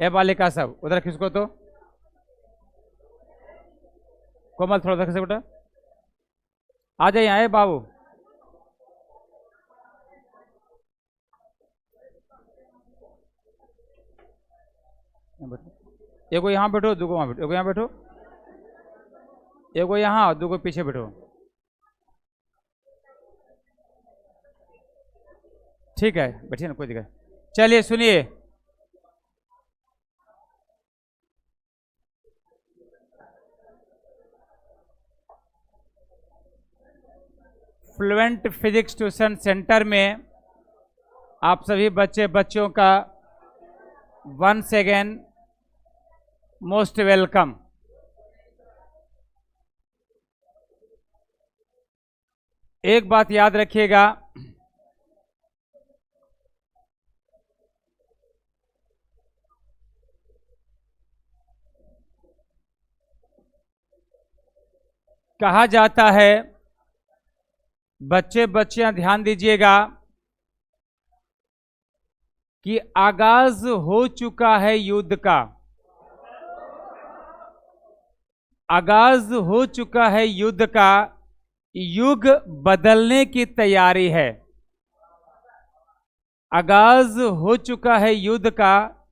ए बालिका सब उधर खिसको तो। कोमल थोड़ा सा खिसक बेटा, आ जाइए आए बाबू। एगो यहाँ बैठो, दूगो वहाँ बैठो, एगो यहाँ बैठो, एगो यहाँ, दूगो पीछे बैठो। ठीक है बैठिए ना, कोई दिक्कत। चलिए सुनिए, फ्लुएंट फिजिक्स ट्यूशन सेंटर में आप सभी बच्चों का वंस अगेन मोस्ट वेलकम। एक बात याद रखिएगा, कहा जाता है, बच्चियां ध्यान दीजिएगा कि आगाज हो चुका है युद्ध का, आगाज हो चुका है युद्ध का, युग बदलने की तैयारी है। आगाज हो चुका है युद्ध का,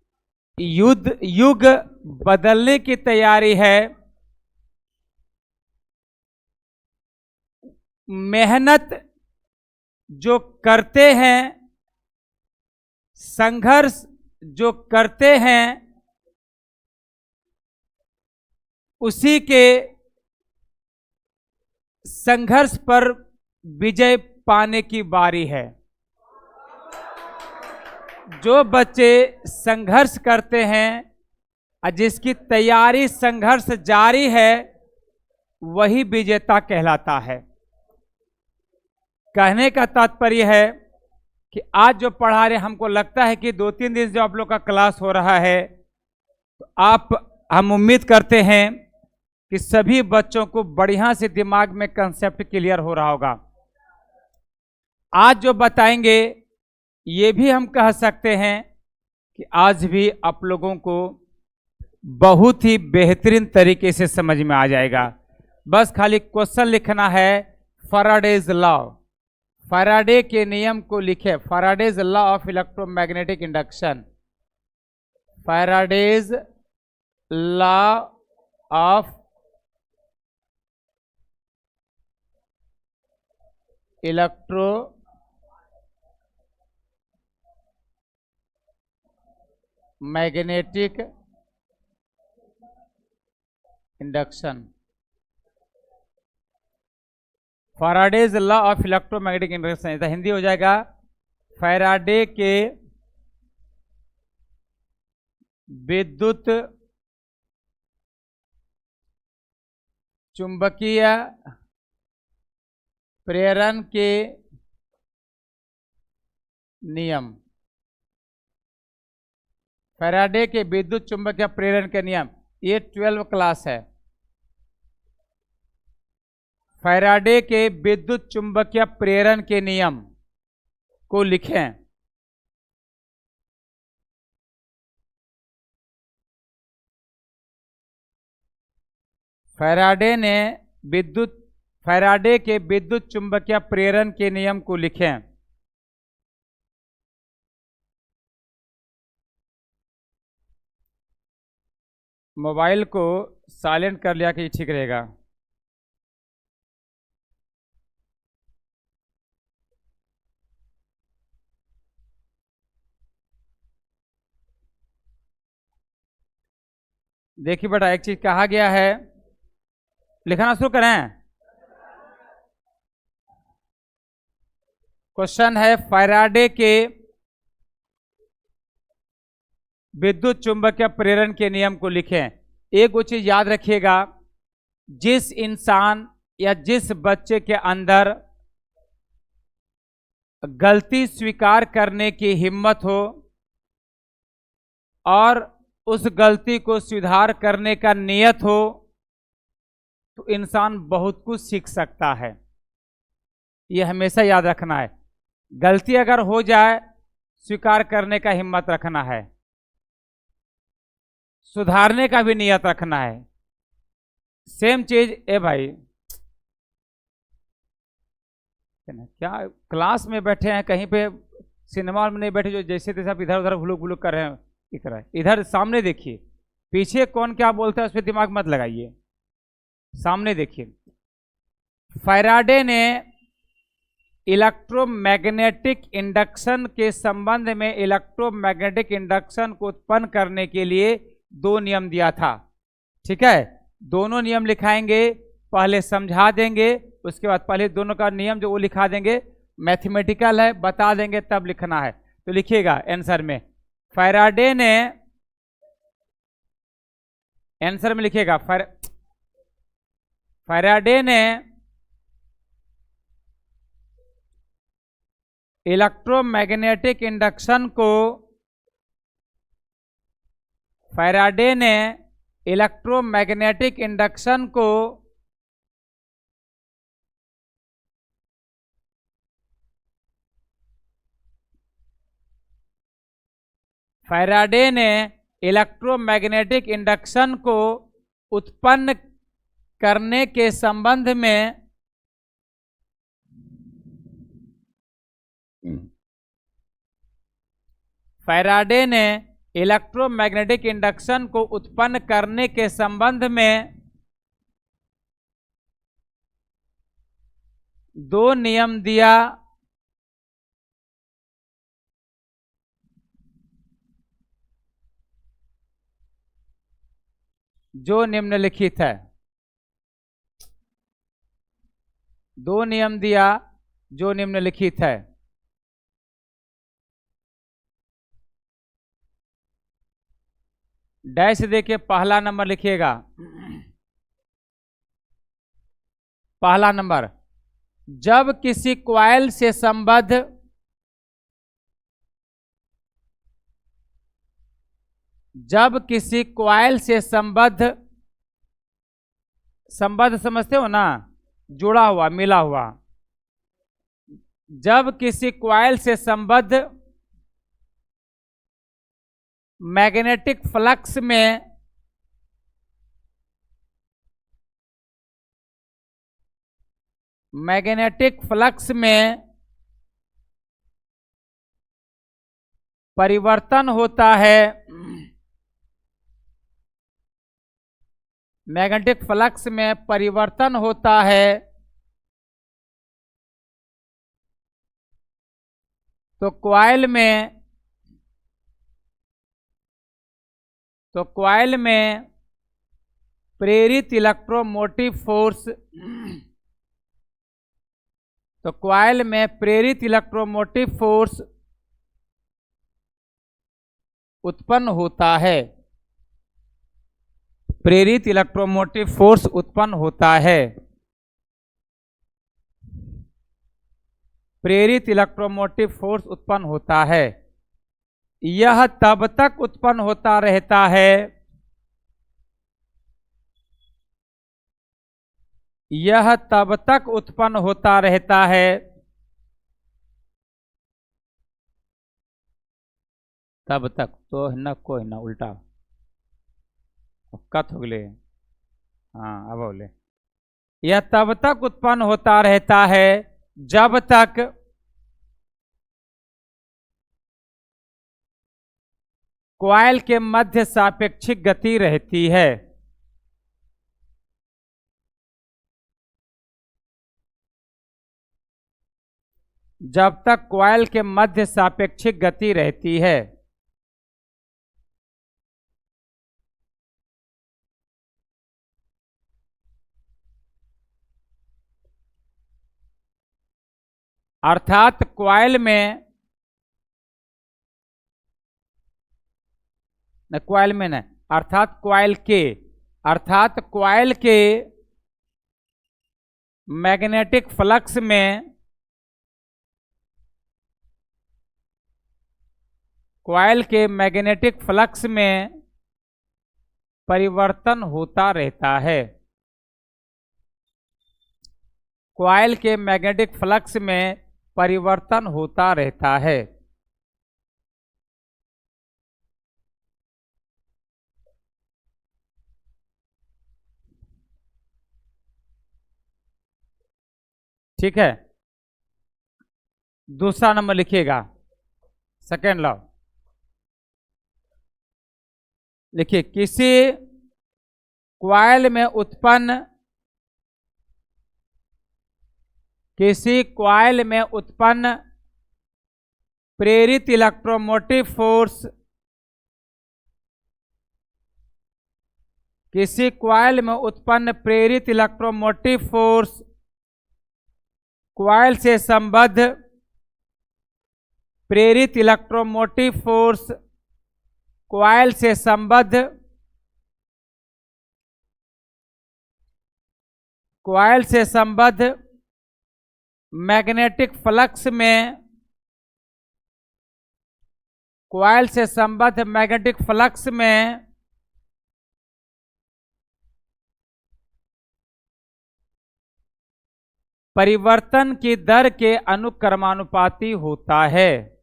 युग बदलने की तैयारी है। मेहनत जो करते हैं, संघर्ष जो करते हैं, उसी के संघर्ष पर विजय पाने की बारी है। जो बच्चे संघर्ष करते हैं और जिसकी तैयारी संघर्ष जारी है, वही विजेता कहलाता है। कहने का तात्पर्य है कि आज जो पढ़ा रहे, हमको लगता है कि 2-3 दिन जो आप लोग का क्लास हो रहा है, तो हम उम्मीद करते हैं कि सभी बच्चों को बढ़िया से दिमाग में कंसेप्ट क्लियर हो रहा होगा। आज जो बताएंगे ये भी हम कह सकते हैं कि आज भी आप लोगों को बहुत ही बेहतरीन तरीके से समझ में आ जाएगा। बस खाली क्वेश्चन लिखना है, फैराडेज लॉ, फैराडे के नियम को लिखे, Faraday's law of electromagnetic induction, Faraday's law of electromagnetic induction, Faraday's law of electromagnetic induction. Hindi हो जाएगा, फैराडे के विद्युत चुंबकीय प्रेरण के नियम, फैराडे के विद्युत चुंबकीय प्रेरण के नियम, ये 12 क्लास है। फैराडे के विद्युत चुंबकीय प्रेरण के नियम को लिखें। फैराडे के विद्युत चुंबकीय प्रेरण के नियम को लिखें। मोबाइल को साइलेंट कर लिया कि ठीक रहेगा। देखिए बेटा, एक चीज कहा गया है, लिखना शुरू करें। क्वेश्चन है, फैराडे के विद्युत चुंबकीय प्रेरण के नियम को लिखें। एक वो चीज याद रखिएगा, जिस इंसान या जिस बच्चे के अंदर गलती स्वीकार करने की हिम्मत हो और उस गलती को सुधार करने का नियत हो, तो इंसान बहुत कुछ सीख सकता है। ये हमेशा याद रखना है। गलती अगर हो जाए, स्वीकार करने का हिम्मत रखना है। सुधारने का भी नियत रखना है। सेम चीज ए भाई, क्या क्लास में बैठे हैं, कहीं पे सिनेमा में नहीं बैठे जो जैसे तैसे आप इधर उधर भुलुक भुलुक कर रहे हैं, दिख रहा है। इधर सामने देखिए, पीछे कौन क्या बोलता है उस पर दिमाग मत लगाइए, सामने देखिए। फैराडे ने इलेक्ट्रोमैग्नेटिक इंडक्शन के संबंध में इलेक्ट्रोमैग्नेटिक इंडक्शन को उत्पन्न करने के लिए दो नियम दिया था। ठीक है, दोनों नियम लिखाएंगे, पहले समझा देंगे, उसके बाद पहले दोनों का नियम जो वो लिखा देंगे, मैथमेटिकल है बता देंगे तब लिखना है। तो लिखिएगा आंसर में, फैराडे ने, आंसर में लिखिएगा फैराडे ने इलेक्ट्रोमैग्नेटिक इंडक्शन को, फैराडे ने इलेक्ट्रोमैग्नेटिक इंडक्शन को फैराडे ने इलेक्ट्रोमैग्नेटिक इंडक्शन को उत्पन्न करने के संबंध में फैराडे ने इलेक्ट्रोमैग्नेटिक इंडक्शन को उत्पन्न करने के संबंध में दो नियम दिया, जो निम्नलिखित है। दो नियम दिया जो निम्नलिखित है। डैश देखिए, पहला नंबर लिखिएगा, पहला नंबर, जब किसी कॉइल से संबद्ध संबद्ध समझते हो ना, जुड़ा हुआ, मिला हुआ। जब किसी कॉइल से संबद्ध मैग्नेटिक फ्लक्स में परिवर्तन होता है, मैग्नेटिक फ्लक्स में परिवर्तन होता है, तो कॉइल में प्रेरित इलेक्ट्रोमोटिव फोर्स, तो कॉइल में प्रेरित इलेक्ट्रोमोटिव फोर्स उत्पन्न होता है, प्रेरित इलेक्ट्रोमोटिव फोर्स उत्पन्न होता है, प्रेरित इलेक्ट्रोमोटिव फोर्स उत्पन्न होता है। यह तब तक उत्पन्न होता रहता है, यह तब तक उत्पन्न होता रहता है, तब तक तो न कोई ना उल्टा कथ हो गए, हाँ अब बोले, यह तब तक उत्पन्न होता रहता है जब तक कॉइल के मध्य सापेक्षिक गति रहती है, जब तक कॉइल के मध्य सापेक्षिक गति रहती है। अर्थात कॉइल में न, कॉइल में न, अर्थात कॉइल के मैग्नेटिक फ्लक्स में, कॉइल के मैग्नेटिक फ्लक्स में परिवर्तन होता रहता है, कॉइल के मैग्नेटिक फ्लक्स में परिवर्तन होता रहता है। ठीक है, दूसरा नंबर लिखिएगा, सेकेंड लॉ। लिखिए, किसी क्वाइल में उत्पन्न प्रेरित इलेक्ट्रोमोटिव फोर्स, किसी क्वाइल में उत्पन्न प्रेरित इलेक्ट्रोमोटिव फोर्स क्वाइल से संबद्ध प्रेरित इलेक्ट्रोमोटिव फोर्स क्वाइल से संबद्ध मैग्नेटिक फ्लक्स में क्वाइल से संबद्ध मैग्नेटिक फ्लक्स में परिवर्तन की दर के अनुक्रमानुपाती होता है।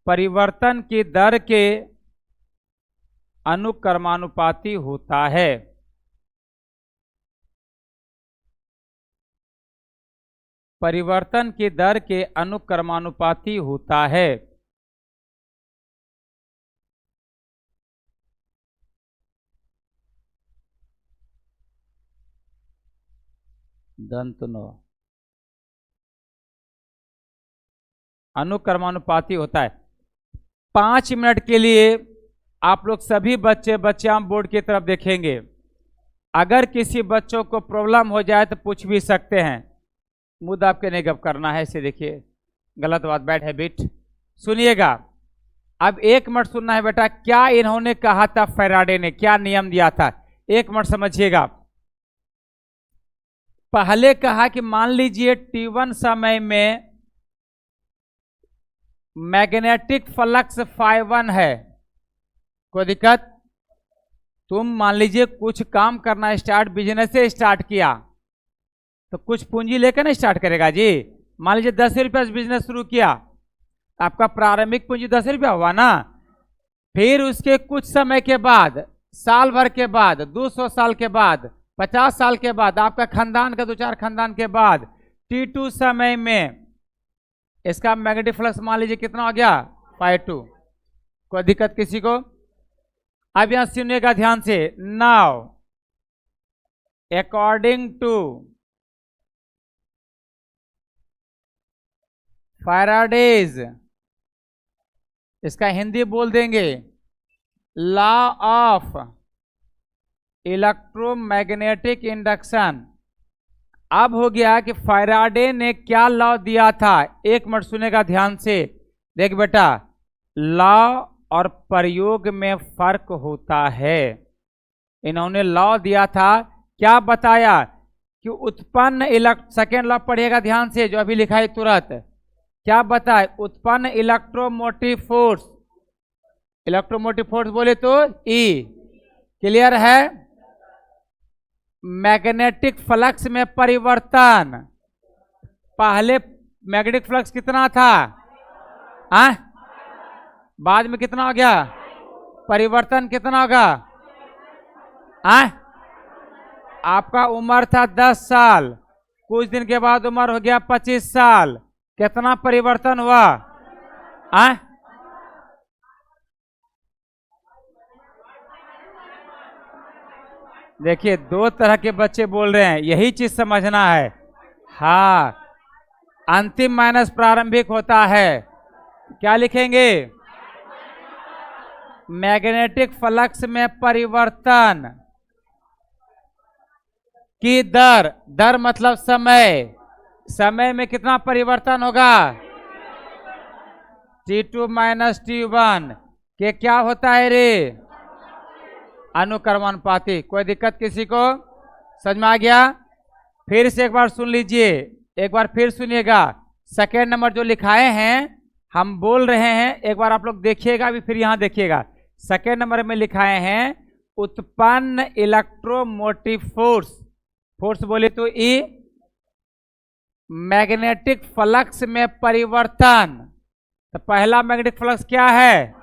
परिवर्तन की दर के अनुक्रमानुपाती होता है। परिवर्तन की दर के अनुक्रमानुपाती होता है। दंत नो, अनुक्रमानुपाती होता है। 5 मिनट के लिए आप लोग सभी बच्चे बोर्ड की तरफ देखेंगे। अगर किसी बच्चों को प्रॉब्लम हो जाए तो पूछ भी सकते हैं, मुद्दा आपके नहीं गप करना है। इसे देखिए, गलत बात, बैड हैबिट। सुनिएगा, अब 1 मिनट सुनना है बेटा। क्या इन्होंने कहा था, फैराडे ने क्या नियम दिया था, 1 मिनट समझिएगा। पहले कहा कि मान लीजिए T1 समय में मैग्नेटिक फ्लक्स φ1 है, कोई दिक्कत? तुम मान लीजिए कुछ काम करना स्टार्ट, बिजनेस से स्टार्ट किया तो कुछ पूंजी लेकर ना स्टार्ट करेगा जी। मान लीजिए 10 रुपये से बिजनेस शुरू किया, आपका प्रारंभिक पूंजी 10 रुपया हुआ ना। फिर उसके कुछ समय के बाद, साल भर के बाद, 200 साल के बाद, 50 साल के बाद, आपका खानदान का 2-4 खानदान के बाद T2 समय में इसका मैग्नेटिक फ्लक्स मान लीजिए कितना हो गया, φ2। कोई दिक्कत किसी को? अब यहां सुनिएगा ध्यान से। नाउ अकॉर्डिंग टू फैराडेज, इसका हिंदी बोल देंगे, लॉ ऑफ इलेक्ट्रोमैग्नेटिक इंडक्शन। अब हो गया कि फैराडे ने क्या लॉ दिया था, 1 मिनट सुनेगा ध्यान से। देख बेटा, लॉ और प्रयोग में फर्क होता है। इन्होंने लॉ दिया था, क्या बताया कि उत्पन्न सेकेंड लॉ पढ़िएगा ध्यान से, जो अभी लिखा है तुरंत। क्या बताए? उत्पन्न इलेक्ट्रोमोटिव फोर्स बोले तो ई, क्लियर है? मैग्नेटिक फ्लक्स में परिवर्तन, पहले मैग्नेटिक फ्लक्स कितना था, बाद में कितना हो गया, परिवर्तन कितना होगा? आपका उम्र था 10 साल, कुछ दिन के बाद उम्र हो गया 25 साल, कितना परिवर्तन हुआ? देखिए, 2 तरह के बच्चे बोल रहे हैं, यही चीज समझना है। हाँ, अंतिम माइनस प्रारंभिक होता है। क्या लिखेंगे? मैग्नेटिक फ्लक्स में परिवर्तन की दर, दर मतलब समय, समय में कितना परिवर्तन होगा? T2 माइनस T1 के क्या होता है रे? अनुक्रमानुपाती। कोई दिक्कत किसी को? समझ में आ गया? फिर से एक बार सुन लीजिए, एक बार फिर सुनिएगा। सेकेंड नंबर जो लिखाए हैं हम बोल रहे हैं, एक बार आप लोग देखिएगा, अभी फिर यहां देखिएगा। सेकेंड नंबर में लिखाए हैं उत्पन्न इलेक्ट्रोमोटिव फोर्स, फोर्स बोले तो ई, मैग्नेटिक फ्लक्स में परिवर्तन। तो पहला मैग्नेटिक फ्लक्स क्या है,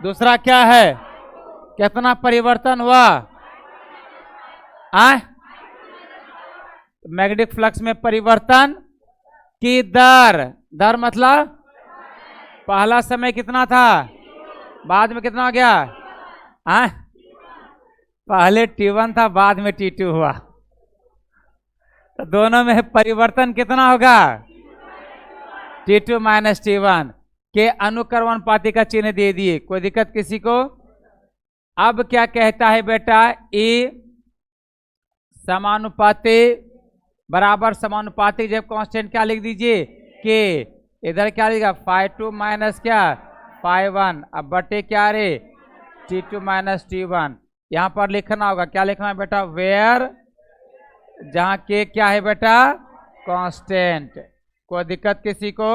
दूसरा क्या है, कितना परिवर्तन हुआ? मैग्नेटिक फ्लक्स में परिवर्तन की दर, दर मतलब पहला समय कितना था, बाद में कितना हो गया, पहले T1 था, बाद में T2 हुआ, तो दोनों में परिवर्तन कितना होगा, T2 माइनस T1 के अनुक्रमणपाती का चिन्ह दे दिए, कोई दिक्कत किसी को। अब क्या कहता है बेटा, E समानुपाती बराबर समानुपाती, जब कांस्टेंट क्या लिख दीजिए के, इधर क्या लिखा phi2 माइनस क्या phi1, अब बटे क्या रे T2 माइनस T1, यहां पर लिखना होगा, क्या लिखना है बेटा, वेयर, जहां के क्या है बेटा कांस्टेंट, कोई दिक्कत किसी को।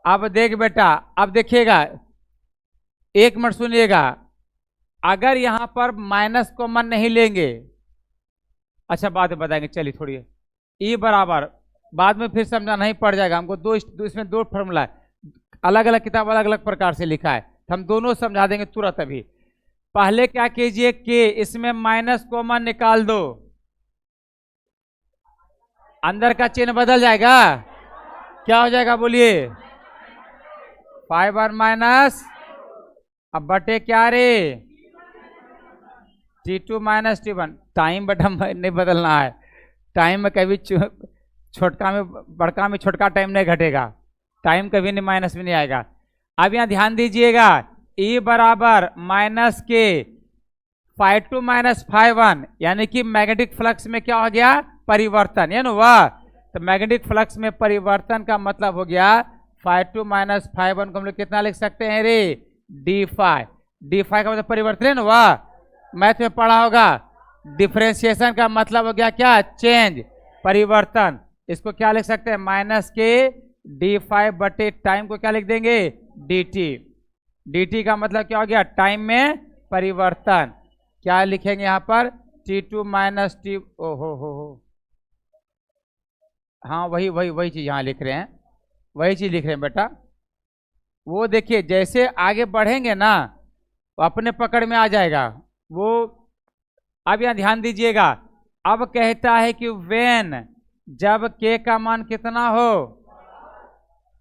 अब देख बेटा, अब देखिएगा, एक मिनट सुनिएगा, अगर यहां पर माइनस कॉमन नहीं लेंगे, अच्छा बाद में बताएंगे, चलिए थोड़ी, E बराबर बाद में फिर समझाना ही पड़ जाएगा हमको, इसमें दो फॉर्मूला है, अलग अलग किताब अलग अलग प्रकार से लिखा है, हम दोनों समझा देंगे तुरंत। अभी पहले क्या कीजिए, के इसमें माइनस कॉमन निकाल दो, अंदर का चिन्ह बदल जाएगा, क्या हो जाएगा बोलिए, phi1 माइनस, अब बटे क्या रे T2 माइनस T1, टाइम बटा नहीं बदलना है, टाइम में कभी छोटका में बड़का में छोटका टाइम नहीं घटेगा, टाइम कभी नहीं माइनस में नहीं आएगा। अब यहाँ ध्यान दीजिएगा, E बराबर माइनस के phi2 माइनस phi1, यानी कि मैग्नेटिक फ्लक्स में क्या हो गया, परिवर्तन, है ना वाह, तो मैग्नेटिक फ्लक्स में परिवर्तन का मतलब हो गया phi2 माइनस phi1 को हम लोग कितना लिख सकते हैं रे, डी फाई का मतलब परिवर्तन है ना वाह, मैथ में पढ़ा होगा। डिफरेंशिएशन का मतलब हो गया क्या, चेंज, परिवर्तन, इसको क्या लिख सकते हैं, माइनस के d5 बटे टाइम को क्या लिख देंगे, dt का मतलब क्या हो गया, टाइम में परिवर्तन, क्या लिखेंगे यहाँ पर T2 माइनस T, हो, हाँ वही चीज यहाँ लिख रहे हैं, वही चीज लिख रहे हैं बेटा, वो देखिए जैसे आगे बढ़ेंगे ना वो अपने पकड़ में आ जाएगा वो। अब यहाँ ध्यान दीजिएगा, अब कहता है कि वेन, जब k का मान कितना हो,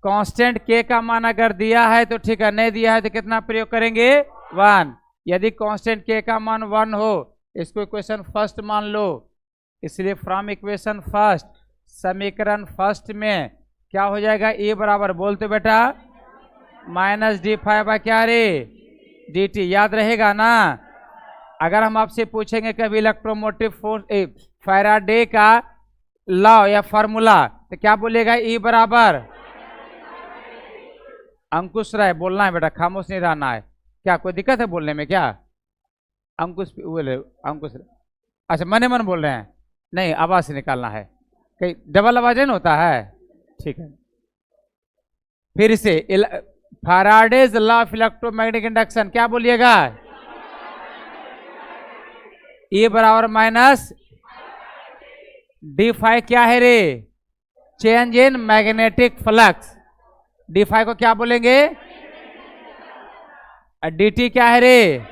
कांस्टेंट k का मान अगर दिया है तो ठीक है, नहीं दिया है तो कितना प्रयोग करेंगे, 1, यदि कांस्टेंट k का मान 1 हो, इसको इक्वेशन फर्स्ट मान लो, इसलिए फ्रॉम इक्वेशन फर्स्ट, समीकरण फर्स्ट में क्या हो जाएगा, E बराबर बोलते बेटा माइनस d5 बाय क्या रे dt, याद रहेगा ना। अगर हम आपसे पूछेंगे कभी इलेक्ट्रोमोटिव फोर्स फैराडे का लॉ या फॉर्मूला, तो क्या बोलेगा, E बराबर, अंकुश राय बोलना है बेटा, खामोश नहीं रहना है, क्या कोई दिक्कत है बोलने में क्या, अंकुश बोले, अंकुश, अच्छा मने मन बोल रहे हैं, नहीं आवाज से निकालना है, कहीं डबल आवाज नहीं होता है, ठीक है। फिर से Faraday's law of electromagnetic induction, क्या बोलिएगा, E बराबर माइनस d5 क्या है रे, change in magnetic flux, d5 को क्या बोलेंगे, dt क्या है रे,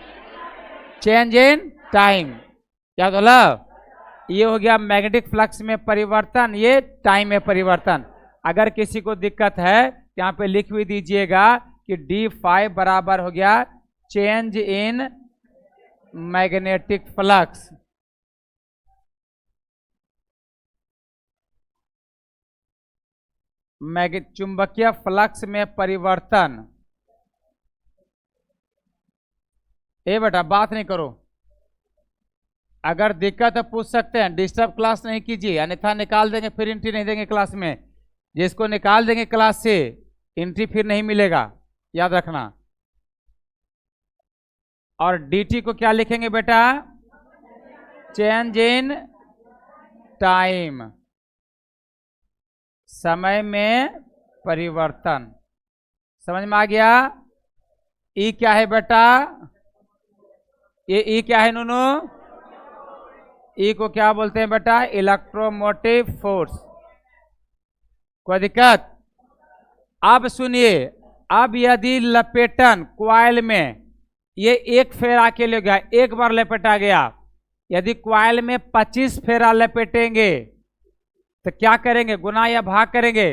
चेंज इन टाइम, क्या बोला, ये हो गया मैग्नेटिक फ्लक्स में परिवर्तन, ये टाइम में परिवर्तन। अगर किसी को दिक्कत है यहाँ पे लिख भी दीजिएगा कि d5 बराबर हो गया चेंज इन मैग्नेटिक फ्लक्स, चुंबकीय फ्लक्स में परिवर्तन। ए बेटा बात नहीं करो, अगर दिक्कत है पूछ सकते हैं, डिस्टर्ब क्लास नहीं कीजिए, अन्यथा निकाल देंगे, फिर एंट्री नहीं देंगे क्लास में, जिसको निकाल देंगे क्लास से एंट्री फिर नहीं मिलेगा, याद रखना। और dt को क्या लिखेंगे बेटा, चेंज इन टाइम, समय में परिवर्तन, समझ में आ गया। E क्या है बेटा, ये E क्या है नूनू, E को क्या बोलते हैं बेटा, इलेक्ट्रोमोटिव फोर्स, कोई दिक्कत। अब सुनिए, अब यदि लपेटन क्वाइल में ये एक फेरा के लिए गया, एक बार लपेटा गया, यदि क्वाइल में 25 फेरा लपेटेंगे तो क्या करेंगे, गुना या भाग करेंगे?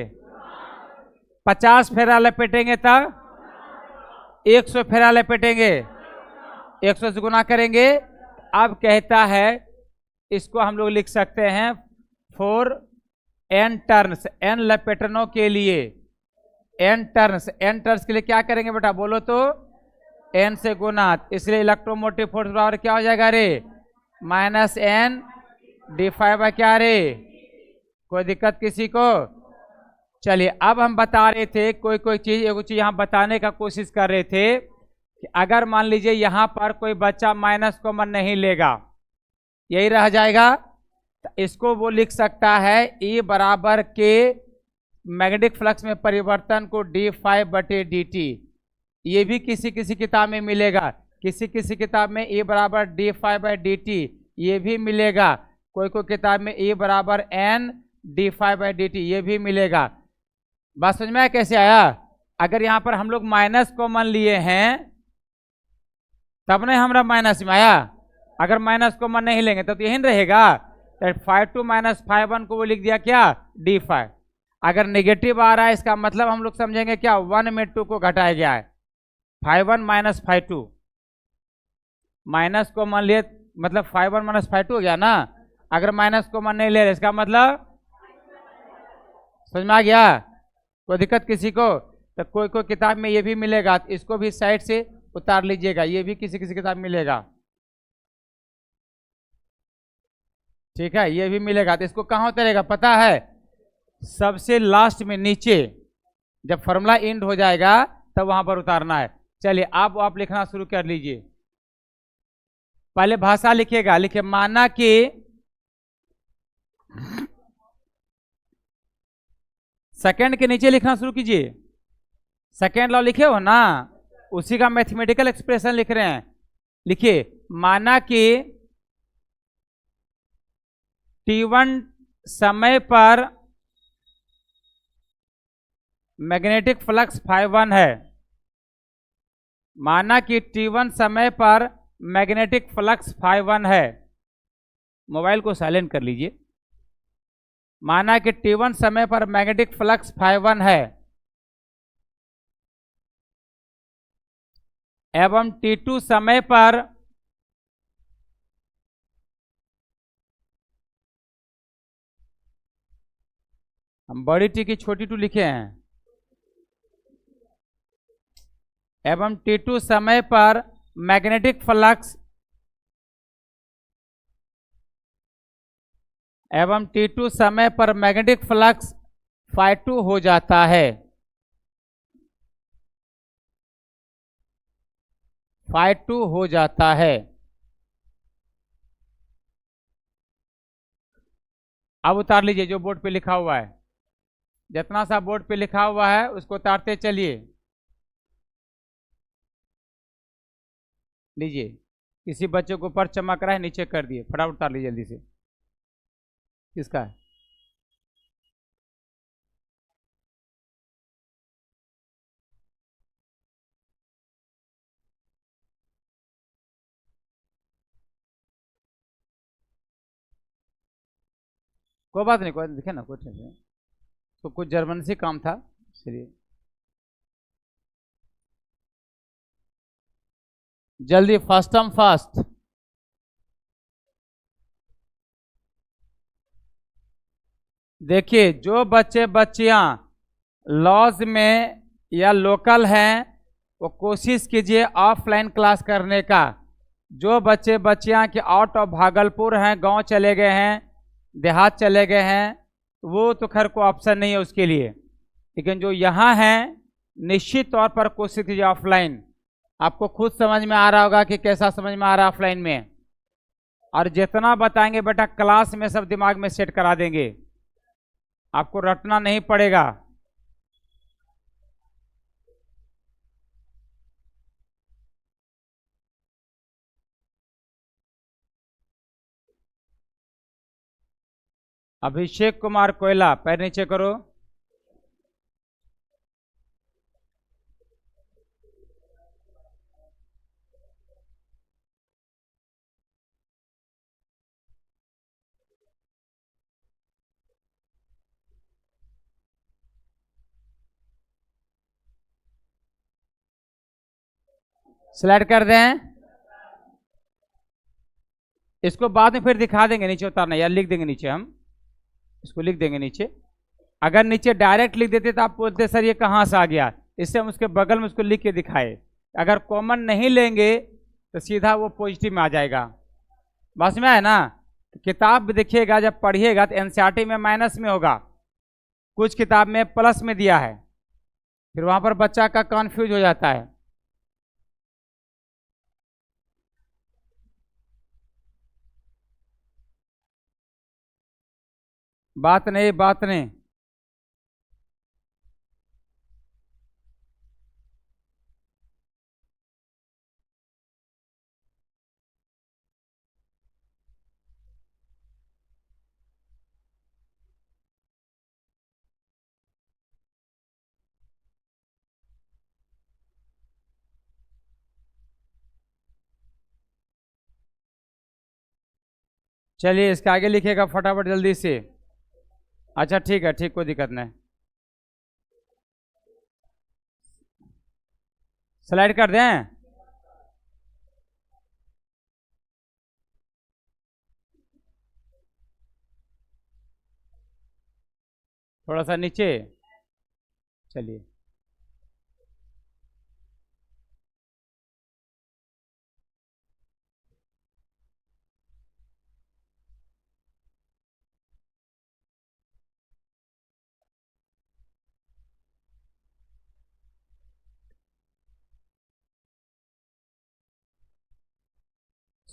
50 फेरा लपेटेंगे तब 100 फेरा लपेटेंगे, 100 से गुना करेंगे। अब कहता है इसको हम लोग लिख सकते हैं फॉर n टर्न्स, n लपेटनों के लिए, n टर्न्स के लिए क्या करेंगे बेटा, बोलो तो n से गुना। इसलिए इलेक्ट्रोमोटिव फोर्स बराबर क्या हो जाएगा रे, माइनस n d5 बाय क्या रे। कोई दिक्कत किसी को? चलिए अब हम बता रहे थे कोई चीज, एक चीज यहां बताने का कोशिश कर रहे थे कि अगर मान लीजिए यहां पर कोई बच्चा माइनस कॉमन नहीं लेगा, यही रह जाएगा, तो इसको वो लिख सकता है E बराबर के मैग्नेटिक फ्लक्स में परिवर्तन को d5 बटे dt। ये भी किसी किसी किताब में मिलेगा, किसी किसी किताब में E बराबर d5 बाई dt, ये भी मिलेगा। कोई कोई किताब में E बराबर n d5 बाई dt, ये भी मिलेगा। बात समझ में आया कैसे आया? अगर यहां पर हम लोग माइनस कॉमन लिए हैं तब नहीं हमारा माइनस में आया, अगर माइनस कॉमन नहीं लेंगे तब तो यही रहेगा। 5 माइनस 5 को वो लिख दिया क्या, d5। अगर नेगेटिव आ रहा है इसका मतलब हम लोग समझेंगे क्या, 1 में 2 को घटाया गया है, 5 माइनस 5 माइनस कॉमन लिए मतलब 5 माइनस 5 हो गया ना। अगर माइनस कॉमन नहीं ले रहे इसका मतलब, समझ में आ गया? कोई दिक्कत किसी को? तो कोई कोई किताब में ये भी मिलेगा, तो इसको भी साइड से उतार लीजिएगा, ये भी किसी किसी किताब में मिलेगा, ठीक है, ये भी मिलेगा। तो इसको कहाँ उतरेगा पता है, सबसे लास्ट में नीचे, जब फॉर्मूला एंड हो जाएगा तब वहां पर उतारना है। चलिए आप लिखना शुरू कर लीजिए। पहले भाषा लिखिएगा, लिखिए माना कि सेकंड के नीचे लिखना शुरू कीजिए, सेकंड लॉ लिखे हो ना, उसी का मैथमेटिकल एक्सप्रेशन लिख रहे हैं। लिखिए माना कि t1 समय पर मैग्नेटिक फ्लक्स φ1 है, माना कि t1 समय पर मैग्नेटिक फ्लक्स φ1 है। मोबाइल को साइलेंट कर लीजिए। माना कि t1 समय पर मैग्नेटिक फ्लक्स φ1 है एवं t2 समय पर हम बड़ी टी की छोटी टू लिखे हैं, एवं t2 समय पर मैग्नेटिक फ्लक्स एवं t2 समय पर मैग्नेटिक फ्लक्स φ2 हो जाता है, φ2 हो जाता है। अब उतार लीजिए जो बोर्ड पे लिखा हुआ है, जितना सा बोर्ड पे लिखा हुआ है उसको उतारते चलिए। लीजिए, किसी बच्चे को ऊपर चमक रहा है नीचे कर दिए, फटाफट उतार लीजिए जल्दी से। किसका है? कोई बात नहीं, कोई दिखे ना, कुछ नहीं, तो कुछ जर्मन से काम था इसलिए। जल्दी फर्स्ट टर्म फर्स्ट। देखिए जो बच्चे बच्चियां लॉज में या लोकल हैं वो कोशिश कीजिए ऑफलाइन क्लास करने का। जो बच्चे बच्चियां के आउट ऑफ भागलपुर हैं, गांव चले गए हैं, देहात चले गए हैं, वो तो खैर कोई ऑप्शन नहीं है उसके लिए, लेकिन जो यहाँ हैं निश्चित तौर पर कोशिश कीजिए ऑफलाइन। आपको खुद समझ में आ रहा होगा कि कैसा समझ में आ रहा है ऑफलाइन में, और जितना बताएंगे बेटा क्लास में सब दिमाग में सेट करा देंगे, आपको रटना नहीं पड़ेगा। अभिषेक कुमार कोयला, पैर नीचे करो। स्लाइड कर दें। इसको बाद में फिर दिखा देंगे, नीचे उतारना या लिख देंगे नीचे, हम इसको लिख देंगे नीचे। अगर नीचे डायरेक्ट लिख देते तो आप बोलते सर ये कहाँ से आ गया, इससे हम उसके बगल में उसको लिख के दिखाए। अगर कॉमन नहीं लेंगे तो सीधा वो पॉजिटिव में आ जाएगा। बस में है ना। किताब भी देखिएगा, जब पढ़िएगा तो एनसीईआरटी में माइनस में होगा, कुछ किताब में प्लस में दिया है, फिर वहां पर बच्चा का कंफ्यूज हो जाता है। बात नहीं, बात नहीं। चलिए इसके आगे लिखिएगा फटाफट जल्दी से। अच्छा ठीक है, ठीक, कोई दिक्कत नहीं। स्लाइड कर दें। थोड़ा सा नीचे। चलिए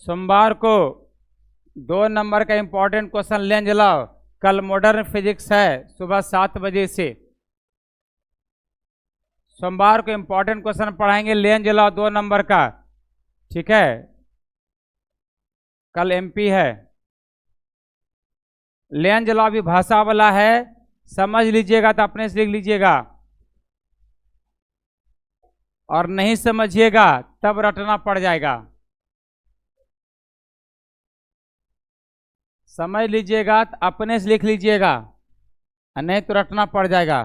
सोमवार को 2 नंबर का इंपॉर्टेंट क्वेश्चन लें जलाओ। कल मॉडर्न फिजिक्स है सुबह 7 बजे से। सोमवार को इंपॉर्टेंट क्वेश्चन पढ़ाएंगे, लेन जलाओ 2 नंबर का, ठीक है। कल एमपी है। लेन जलाओ भी भाषा वाला है, समझ लीजिएगा तो अपने से लिख लीजिएगा, और नहीं समझिएगा तब रटना पड़ जाएगा। समझ लीजिएगा तो अपने से लिख लीजिएगा, नहीं तो रटना पड़ जाएगा।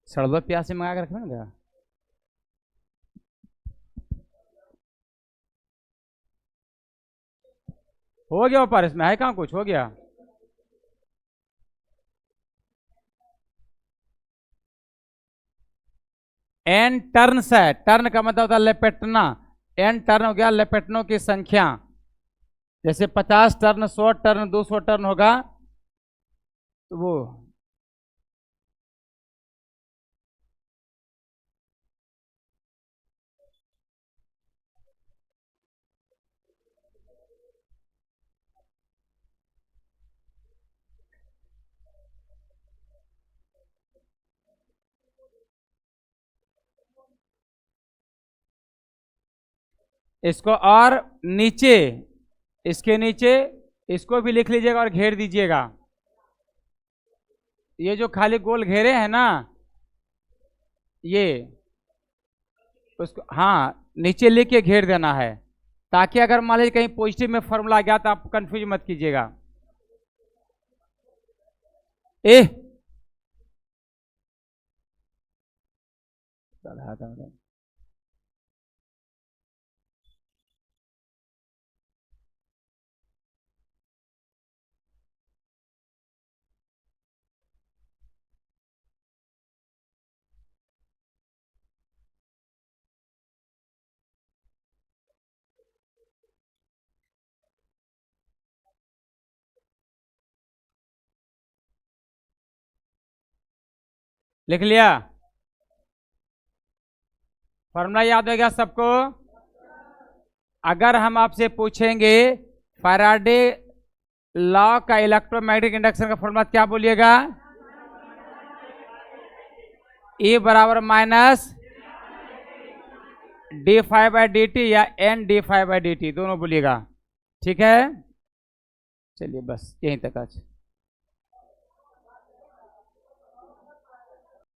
शरबत प्याज से मंगा के रखना क्या? हो गया ऊपर, इसमें है कहाँ, कुछ हो गया। एन टर्न्स है, टर्न का मतलब होता है लपेटना। एन टर्न हो गया लपेटनों की संख्या। जैसे 50 टर्न, 100 टर्न, 200 टर्न होगा तो वो इसको और नीचे, इसके नीचे इसको भी लिख लीजिएगा और घेर दीजिएगा। ये जो खाली गोल घेरे हैं ना, ये उसको हाँ नीचे लिख के घेर देना है, ताकि अगर मान लीजिए कहीं पॉजिटिव में फॉर्मूला आ गया तो आप कंफ्यूज मत कीजिएगा। ए लिख लिया? फॉर्मूला याद हो गया सबको? अगर हम आपसे पूछेंगे फैराडे लॉ का इलेक्ट्रोमैग्नेटिक इंडक्शन का फॉर्मूला क्या बोलिएगा? E बराबर minus D phi by D T या N D phi by D T, दोनों बोलिएगा। ठीक है, चलिए बस यहीं तक आज।